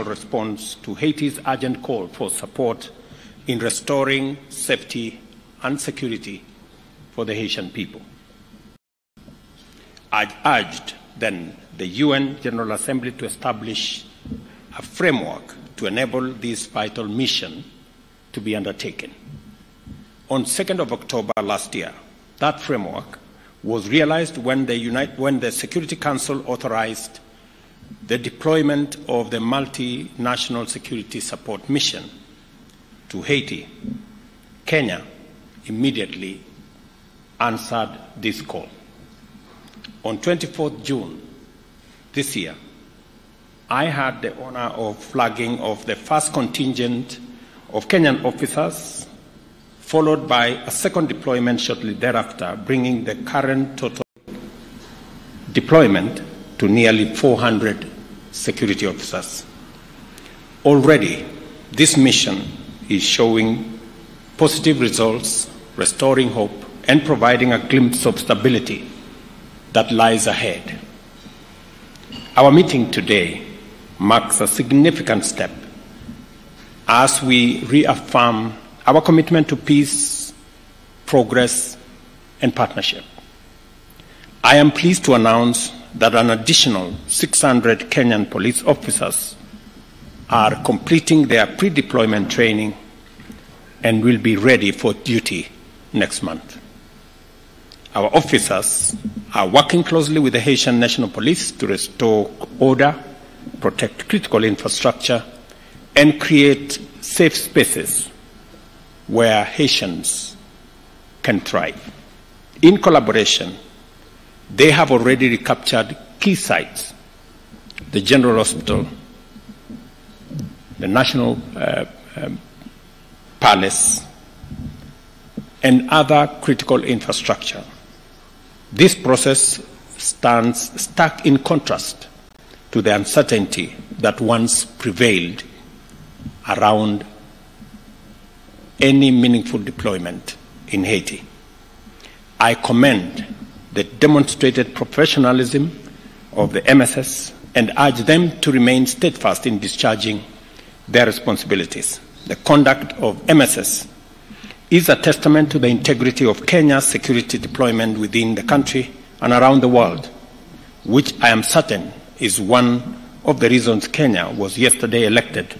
response to Haiti's urgent call for support in restoring safety and security for the Haitian people. I urged then the UN General Assembly to establish a framework to enable this vital mission to be undertaken. On 2nd of October last year, that framework was realized when the Security Council authorized the deployment of the multinational security support mission to Haiti. Kenya immediately answered this call. On 24th June this year, I had the honor of flagging of the first contingent of Kenyan officers, followed by a second deployment shortly thereafter, bringing the current total deployment to nearly 400 security officers. Already, this mission is showing positive results, restoring hope, and providing a glimpse of stability that lies ahead. Our meeting today marks a significant step as we reaffirm our commitment to peace, progress, and partnership. I am pleased to announce that an additional 600 Kenyan police officers are completing their pre-deployment training and will be ready for duty next month. Our officers are working closely with the Haitian National Police to restore order, protect critical infrastructure, and create safe spaces where Haitians can thrive. In collaboration, they have already recaptured key sites: the General Hospital, the National Palace, and other critical infrastructure. This process stands stark in contrast to the uncertainty that once prevailed around any meaningful deployment in Haiti. I commend the demonstrated professionalism of the MSS and urge them to remain steadfast in discharging their responsibilities. The conduct of MSS is a testament to the integrity of Kenya's security deployment within the country and around the world, which I am certain is one of the reasons Kenya was yesterday elected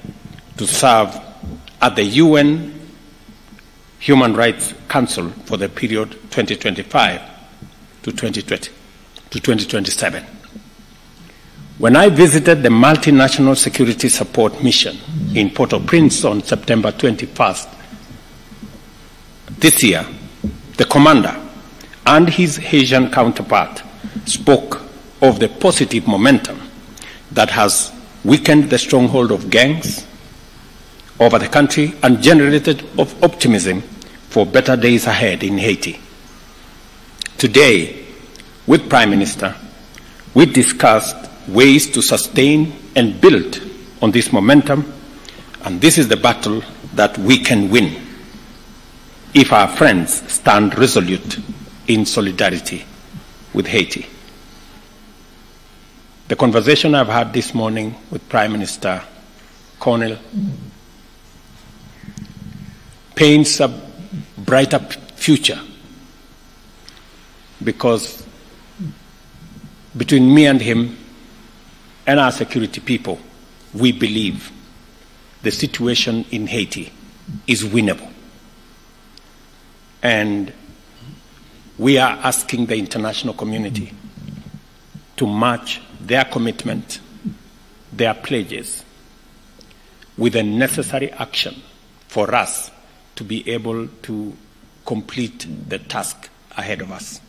to serve at the UN Human Rights Council for the period 2025 to 2027. When I visited the Multinational Security Support Mission in Port-au-Prince on September 21st this year, the commander and his Haitian counterpart spoke of the positive momentum that has weakened the stronghold of gangs over the country and generated optimism for better days ahead in Haiti. Today, with Prime Minister, we discussed ways to sustain and build on this momentum, and this is the battle that we can win if our friends stand resolute in solidarity with Haiti. The conversation I've had this morning with Prime Minister Cornell paints a brighter future, because between me and him and our security people, we believe the situation in Haiti is winnable. And we are asking the international community to match their commitment, their pledges, with the necessary action for us to be able to complete the task ahead of us.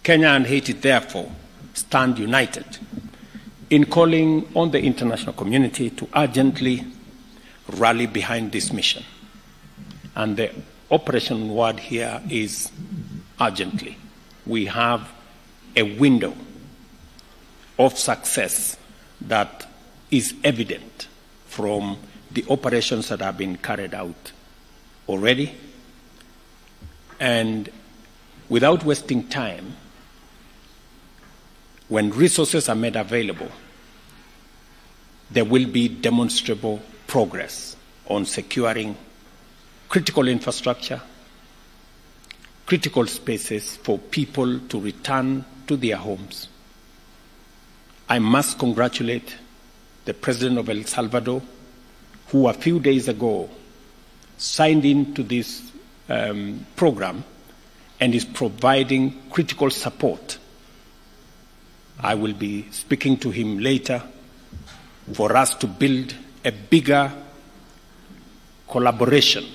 Kenya and Haiti, therefore, stand united in calling on the international community to urgently rally behind this mission. And the operation word here is urgently. We have a window of success that is evident from the operations that have been carried out already. And without wasting time, when resources are made available, there will be demonstrable progress on securing critical infrastructure, critical spaces for people to return to their homes. I must congratulate the President of El Salvador, who a few days ago signed into this program and is providing critical support. I will be speaking to him later for us to build a bigger collaboration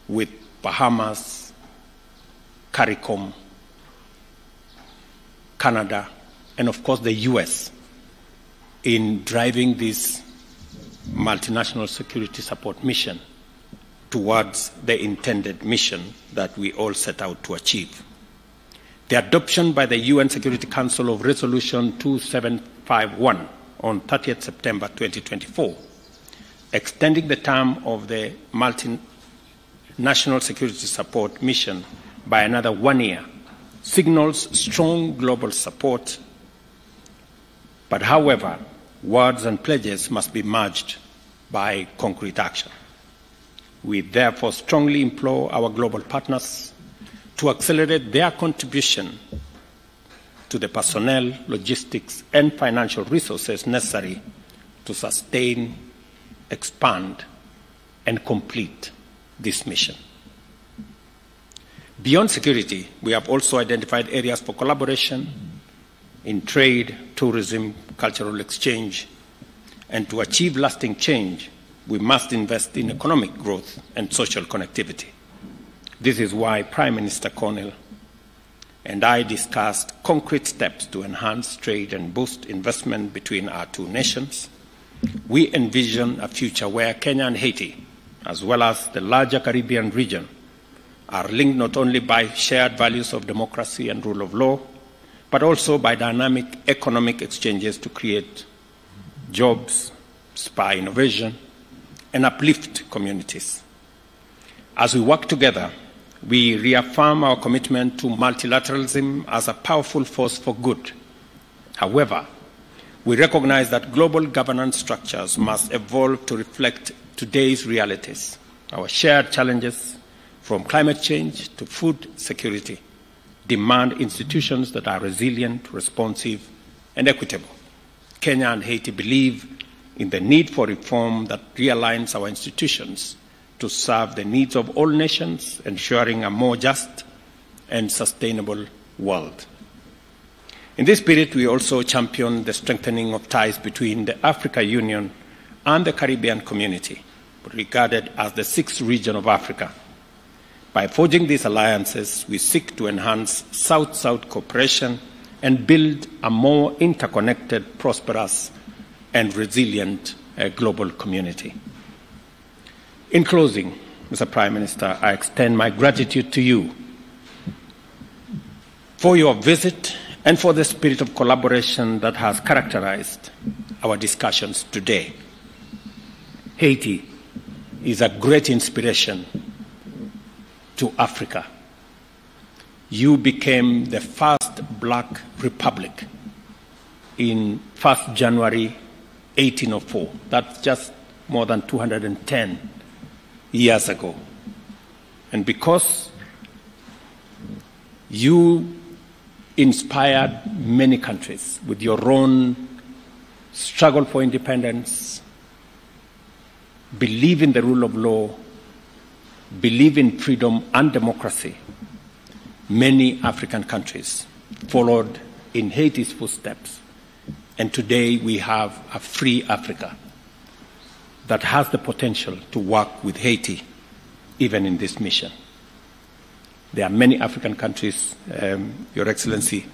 with Bahamas, CARICOM, Canada, and of course the US in driving this multinational security support mission towards the intended mission that we all set out to achieve. The adoption by the UN Security Council of Resolution 2751 on 30th September 2024, extending the term of the multinational security support mission by another 1 year, signals strong global support. But however, words and pledges must be merged by concrete action. We therefore strongly implore our global partners to accelerate their contribution to the personnel, logistics, and financial resources necessary to sustain, expand, and complete this mission. Beyond security, we have also identified areas for collaboration in trade, tourism, cultural exchange, and to achieve lasting change, we must invest in economic growth and social connectivity. This is why Prime Minister Cornell and I discussed concrete steps to enhance trade and boost investment between our two nations. We envision a future where Kenya and Haiti, as well as the larger Caribbean region, are linked not only by shared values of democracy and rule of law, but also by dynamic economic exchanges to create jobs, spur innovation, and uplift communities. As we work together, we reaffirm our commitment to multilateralism as a powerful force for good. However, we recognize that global governance structures must evolve to reflect today's realities. Our shared challenges, from climate change to food security, demand institutions that are resilient, responsive, and equitable. Kenya and Haiti believe in the need for reform that realigns our institutions to serve the needs of all nations, ensuring a more just and sustainable world. In this spirit, we also champion the strengthening of ties between the African Union and the Caribbean community, regarded as the sixth region of Africa. By forging these alliances, we seek to enhance South-South cooperation and build a more interconnected, prosperous, and resilient global community. In closing, Mr. Prime Minister, I extend my gratitude to you for your visit and for the spirit of collaboration that has characterized our discussions today. Haiti is a great inspiration to Africa. You became the first black republic in 1st January 1804. That's just more than 210 years ago. And because you inspired many countries with your own struggle for independence, believe in the rule of law, believe in freedom and democracy, many African countries followed in Haiti's footsteps. And today we have a free Africa that has the potential to work with Haiti, even in this mission. There are many African countries, Your Excellency,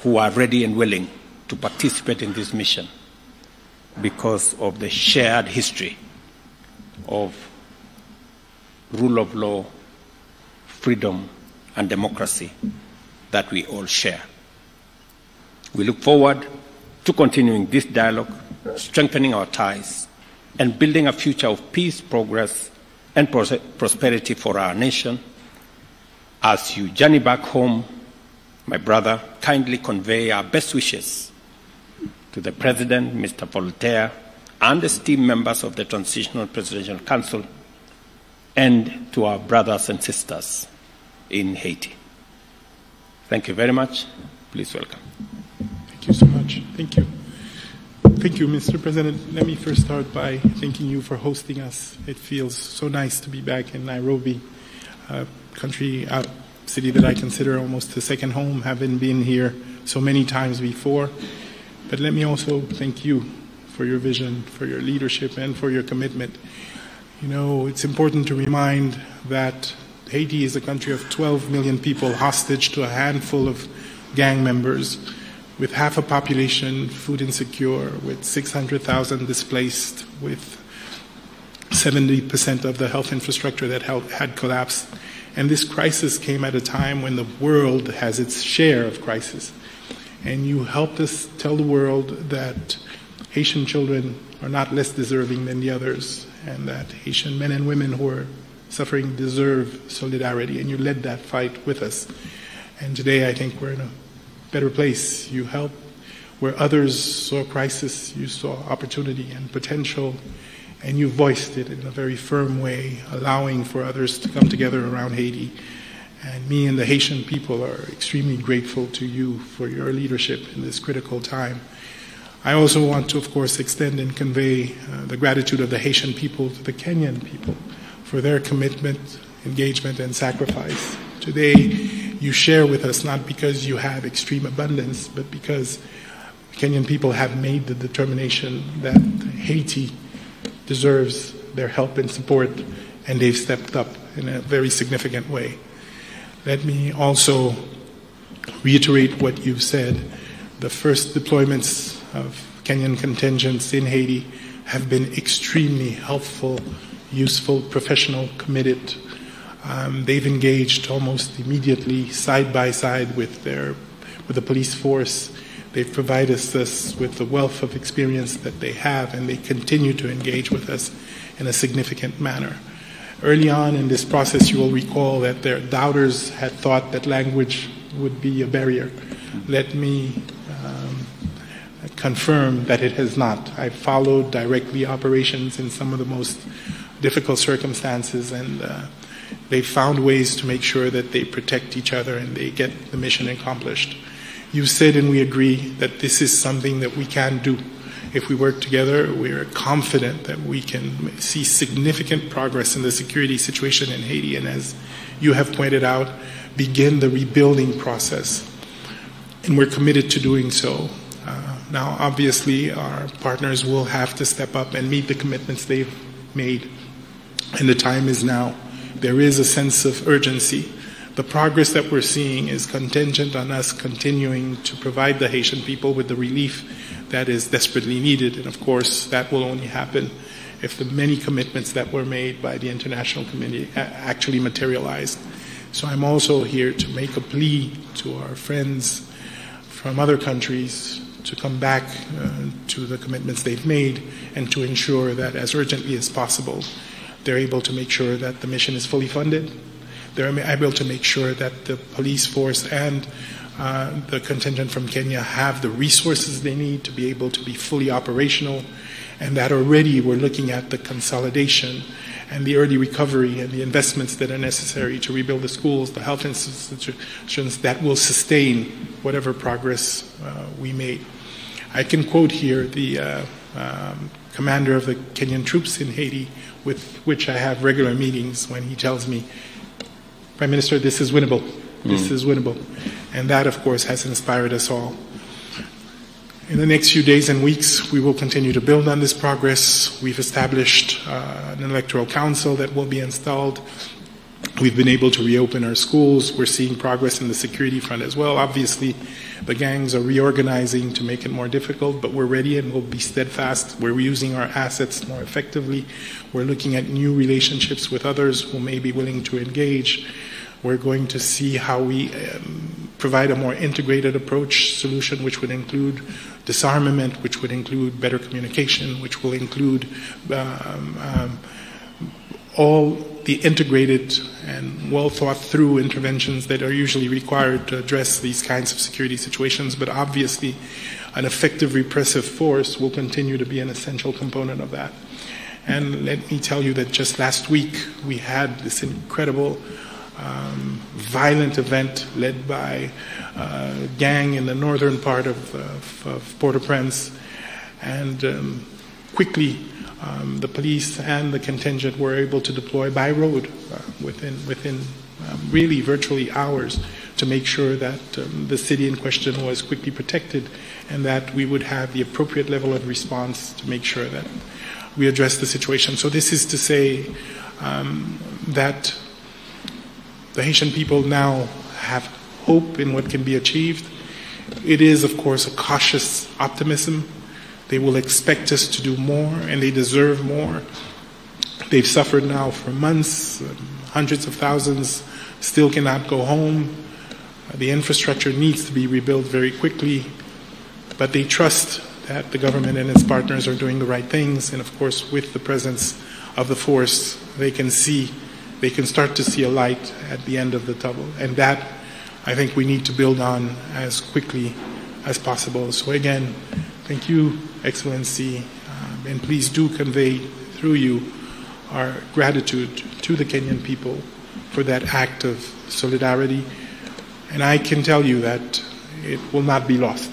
who are ready and willing to participate in this mission because of the shared history of rule of law, freedom, and democracy that we all share. We look forward to continuing this dialogue, strengthening our ties, and building a future of peace, progress, and prosperity for our nation. As you journey back home, my brother, kindly convey our best wishes to the President, Mr. Voltaire, and esteemed members of the Transitional Presidential Council, and to our brothers and sisters in Haiti. Thank you very much. Please welcome. Thank you so much. Thank you. Thank you, Mr. President. Let me first start by thanking you for hosting us. It feels so nice to be back in Nairobi, a city that I consider almost a second home, having been here so many times before. But let me also thank you for your vision, for your leadership, and for your commitment. You know, it's important to remind that Haiti is a country of 12 million people hostage to a handful of gang members, with half a population food insecure, with 600,000 displaced, with 70% of the health infrastructure that had collapsed. And this crisis came at a time when the world has its share of crisis. And you helped us tell the world that Haitian children are not less deserving than the others, and that Haitian men and women who are suffering deserve solidarity, and you led that fight with us. And today I think we're in a better place. You helped where others saw crisis, you saw opportunity and potential, and you voiced it in a very firm way, allowing for others to come together around Haiti. And me and the Haitian people are extremely grateful to you for your leadership in this critical time. I also want to, of course, extend and convey the gratitude of the Haitian people to the Kenyan people for their commitment, engagement, and sacrifice. Today, you share with us not because you have extreme abundance, but because Kenyan people have made the determination that Haiti deserves their help and support, and they've stepped up in a very significant way. Let me also reiterate what you've said. The first deployments of Kenyan contingents in Haiti have been extremely helpful, useful, professional, committed. They've engaged almost immediately, side by side with the police force. They've provided us with the wealth of experience that they have, and they continue to engage with us in a significant manner. Early on in this process, you will recall that their doubters had thought that language would be a barrier. Let me confirm that it has not. I followed directly operations in some of the most difficult circumstances, and they found ways to make sure that they protect each other and they get the mission accomplished. You said, and we agree, that this is something that we can do. If we work together, we're confident that we can see significant progress in the security situation in Haiti, and as you have pointed out, begin the rebuilding process. And we're committed to doing so. Now, obviously, our partners will have to step up and meet the commitments they've made, and the time is now. There is a sense of urgency. The progress that we're seeing is contingent on us continuing to provide the Haitian people with the relief that is desperately needed, and of course, that will only happen if the many commitments that were made by the international community actually materialized. So I'm also here to make a plea to our friends from other countries to come back to the commitments they've made and to ensure that as urgently as possible, they're able to make sure that the mission is fully funded. They're able to make sure that the police force and the contingent from Kenya have the resources they need to be able to be fully operational, and that already we're looking at the consolidation and the early recovery and the investments that are necessary to rebuild the schools, the health institutions that will sustain whatever progress we made. I can quote here the commander of the Kenyan troops in Haiti, with which I have regular meetings, when he tells me, Prime Minister, this is winnable. This is winnable. And that, of course, has inspired us all. In the next few days and weeks, we will continue to build on this progress. We've established an electoral council that will be installed. We've been able to reopen our schools. We're seeing progress in the security front as well. Obviously, the gangs are reorganizing to make it more difficult, but we're ready and we'll be steadfast. We're using our assets more effectively. We're looking at new relationships with others who may be willing to engage. We're going to see how we provide a more integrated approach solution, which would include disarmament, which would include better communication, which will include all the integrated and well thought through interventions that are usually required to address these kinds of security situations, but obviously an effective repressive force will continue to be an essential component of that. And let me tell you that just last week we had this incredible violent event led by a gang in the northern part of Port-au-Prince, and quickly the police and the contingent were able to deploy by road within really virtually hours to make sure that the city in question was quickly protected and that we would have the appropriate level of response to make sure that we address the situation. So this is to say that the Haitian people now have hope in what can be achieved. It is, of course, a cautious optimism. They will expect us to do more, and they deserve more. They've suffered now for months. Hundreds of thousands still cannot go home. The infrastructure needs to be rebuilt very quickly, but they trust that the government and its partners are doing the right things, and of course, with the presence of the force, they can start to see a light at the end of the tunnel, and that I think we need to build on as quickly as possible. So again, thank you, Excellency, and please do convey through you our gratitude to the Kenyan people for that act of solidarity, and I can tell you that it will not be lost.